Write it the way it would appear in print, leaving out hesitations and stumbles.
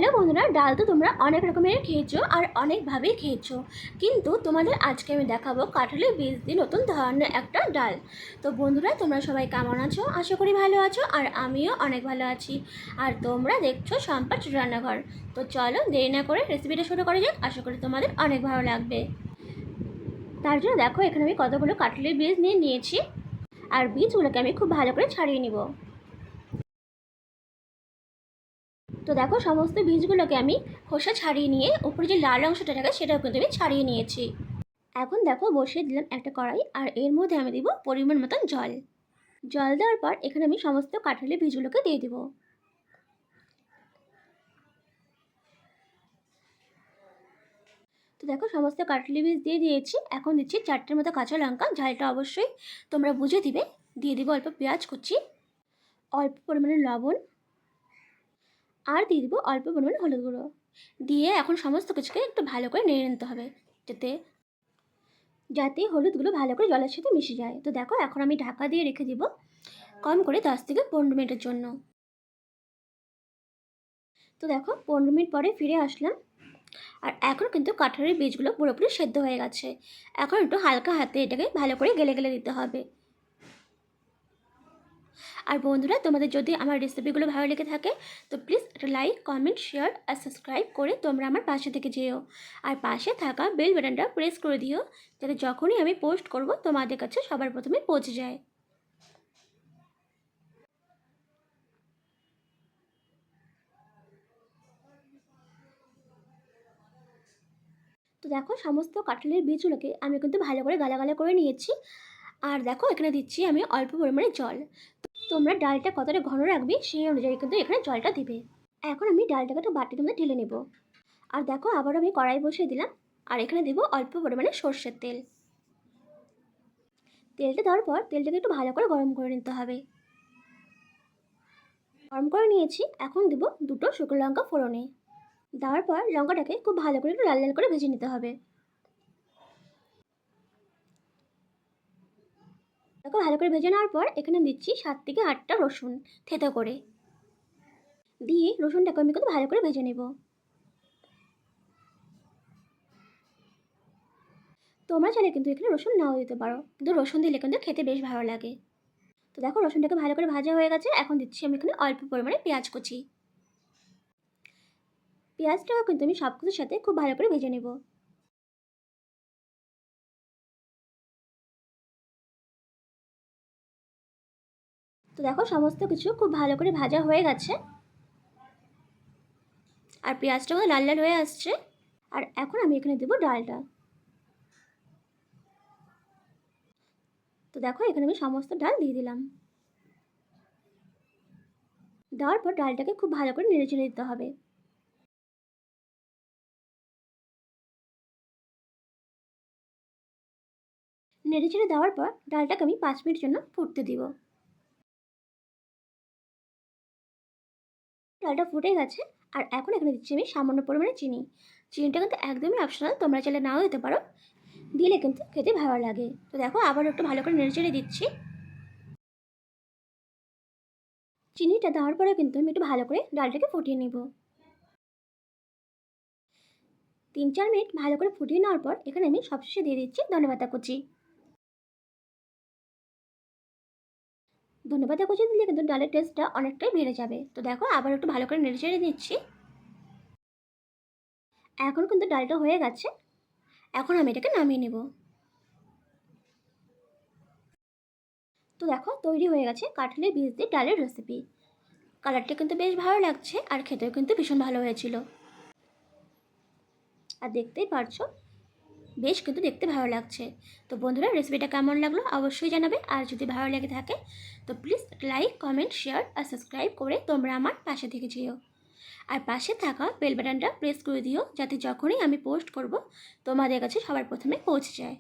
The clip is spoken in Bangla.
হ্যালো বন্ধুরা, ডাল তো তোমরা অনেক রকমের খেয়েছো আর অনেকভাবেই খেয়েছো, কিন্তু তোমাদের আজকে আমি দেখাবো কাঁঠালের বীজ দিয়ে নতুন ধরনের একটা ডাল। তো বন্ধুরা, তোমরা সবাই কেমন আছো? আশা করি ভালো আছো, আর আমিও অনেক ভালো আছি। আর তোমরা দেখছো সম্পাট রান্নাঘর। তো চলো দেরি না করে রেসিপিটা শুরু করা যাক। আশা করি তোমাদের অনেক ভালো লাগবে। তার জন্য দেখো, এখানে আমি কতগুলো কাঁঠালের বীজ নিয়েছি, আর বীজগুলোকে আমি খুব ভালো করে ছাড়িয়ে নিব। তো দেখো, সমস্ত বীজগুলোকে আমি খোসা ছাড়িয়ে নিয়ে উপরে যে লাল অংশটা থাকে সেটাও কিন্তু আমি ছাড়িয়ে নিয়েছি। এখন দেখো, বসিয়ে দিলাম একটা কড়াই, আর এর মধ্যে আমি দিব পরিমাণ মতন জল। জল দেওয়ার পর এখানে আমি সমস্ত কাঁঠালের বীজগুলোকে দিয়ে দিব। তো দেখো, সমস্ত কাঁঠালের বীজ দিয়ে দিয়েছি। এখন দিচ্ছি 4টের মতো কাঁচা লঙ্কা, ঝালটা অবশ্যই তোমরা বুঝে দিবে। দিয়ে দিব অল্প পেঁয়াজ কুচি, অল্প পরিমাণে লবণ, আর দিয়ে দিব অল্প পরিমাণে হলুদ গুঁড়ো। দিয়ে এখন সমস্ত কিছুকে একটু ভালো করে নেড়ে নিতে হবে, যাতে হলুদগুলো ভালো করে জলের সাথে মিশে যায়। তো দেখো, এখন আমি ঢাকা দিয়ে রেখে দিব কম করে 10 থেকে 15 মিনিটের জন্য। তো দেখো, 15 মিনিট পরে ফিরে আসলাম, আর এখন কিন্তু কাঁঠালের বীজগুলো পুরোপুরি সেদ্ধ হয়ে গেছে। এখন একটু হালকা হাতে এটাকে ভালো করে গেলে গেলে দিতে হবে। আর বন্ধুরা, তোমাদের যদি আমার রেসিপিগুলো ভালো লেগে থাকে তো প্লিজ একটা লাইক, কমেন্ট, শেয়ার আর সাবস্ক্রাইব করে তোমরা আমার পাশে থেকে যেও। আর পাশে থাকা বেল বাটনটা প্রেস করে দিও, যাতে যখনই আমি পোস্ট করব তোমাদের কাছে সবার প্রথমে পৌঁছে যায়। তো দেখো, সমস্ত কাঁঠালের বীজগুলোকে আমি কিন্তু ভালো করে গালাগালা করে নিয়েছি। আর দেখো, এখানে দিচ্ছি আমি অল্প পরিমাণে জল। তোমরা ডালটা কতটা ঘন রাখবে সেই অনুযায়ী কিন্তু এখানে জলটা দিবে। এখন আমি ডালটাকে একটা বাটির মধ্যে ঢেলে নেব। আর দেখো, আবার আমি কড়াই বসিয়ে দিলাম, আর এখানে দেবো অল্প পরিমাণে সর্ষের তেল। তেলটা দেওয়ার পর তেলটাকে একটু ভালো করে গরম করে নিতে হবে। গরম করে নিয়েছি। এখন দেবো 2টো শুকনো লঙ্কা ফোড়নে। দেওয়ার পর লঙ্কাটাকে খুব ভালো করে একটু লাল লাল করে ভেজে নিতে হবে। দেখো, ভালো করে ভেজে নেওয়ার পর এখানে দিচ্ছি 7 থেকে 8টা রসুন থেতো করে। দিয়ে রসুনটাকে আমি কিন্তু ভালো করে ভেজে নেব। তোমরা চাইলে কিন্তু এখানে রসুন নাও দিতে পারো, কিন্তু রসুন দিলে কিন্তু খেতে বেশ ভালো লাগে। তো দেখো, রসুনটাকে ভালো করে ভাজা হয়ে গেছে। এখন দিচ্ছি আমি এখানে অল্প পরিমাণে পেঁয়াজ কুচি। পেঁয়াজটাও কিন্তু আমি সব কিছুর সাথে খুব ভালো করে ভেজে নেব। তো দেখো, সমস্ত কিছু খুব ভালো করে ভাজা হয়ে গেছে, আর পেঁয়াজটাও লাল লাল হয়ে আসছে। আর এখন আমি এখানে দেবো ডালটা। তো দেখো, এখানে আমি সমস্ত ডাল দিয়ে দিলাম। দেওয়ার পর ডালটাকে খুব ভালো করে নেড়ে চেড়ে দিতে হবে। নেড়ে চেড়ে দেওয়ার পর ডালটাকে আমি 5 মিনিট জন্য ফুটতে দিব। ডালটা ফুটে গেছে, আর এখন এখানে দিচ্ছি আমি সামান্য পরিমাণে চিনি। চিনিটা কিন্তু একদমই অপশনাল, তোমরা চাইলে নাও দিতে পারো, দিলে কিন্তু খেতে ভালো লাগে। তো দেখো, আবার একটু ভালো করে নেড়ে চেড়ে দিচ্ছি। চিনিটা দেওয়ার পরে কিন্তু আমি একটু ভালো করে ডালটাকে ফুটিয়ে নেব। 3-4 মিনিট ভালো করে ফুটিয়ে নেওয়ার পর এখানে আমি সবশেষে দিয়ে দিচ্ছি ধনেপাতা কুচি। ধনেপাতা কুচি দিলে কিন্তু ডালের টেস্টটা অনেকটাই বেড়ে যাবে। তো দেখো, আবার একটু ভালো করে নেড়ে চেড়ে দিচ্ছি। এখন কিন্তু ডালটা হয়ে গেছে। এখন আমি এটাকে নামিয়ে নেব। তো দেখো, তৈরি হয়ে গেছে কাঁঠালের বীজ দিয়ে ডালের রেসিপি। কালারটা কিন্তু বেশ ভালো লাগছে, আর খেতেও কিন্তু ভীষণ ভালো হয়েছিল। আর দেখতেই পারছো, বেশ কিন্তু দেখতে ভালো লাগছে। তো বন্ধুরা, রেসিপিটা কেমন লাগলো অবশ্যই জানাবে। আর যদি ভালো লেগে থাকে তো প্লিজ লাইক, কমেন্ট, শেয়ার আর সাবস্ক্রাইব করে তোমরা আমার পাশে থেকে যেও। আর পাশে থাকা বেল বাটনটা প্রেস করে দিও, যাতে যখনই আমি পোস্ট করব তোমাদের কাছে সবার প্রথমে পৌঁছে যায়।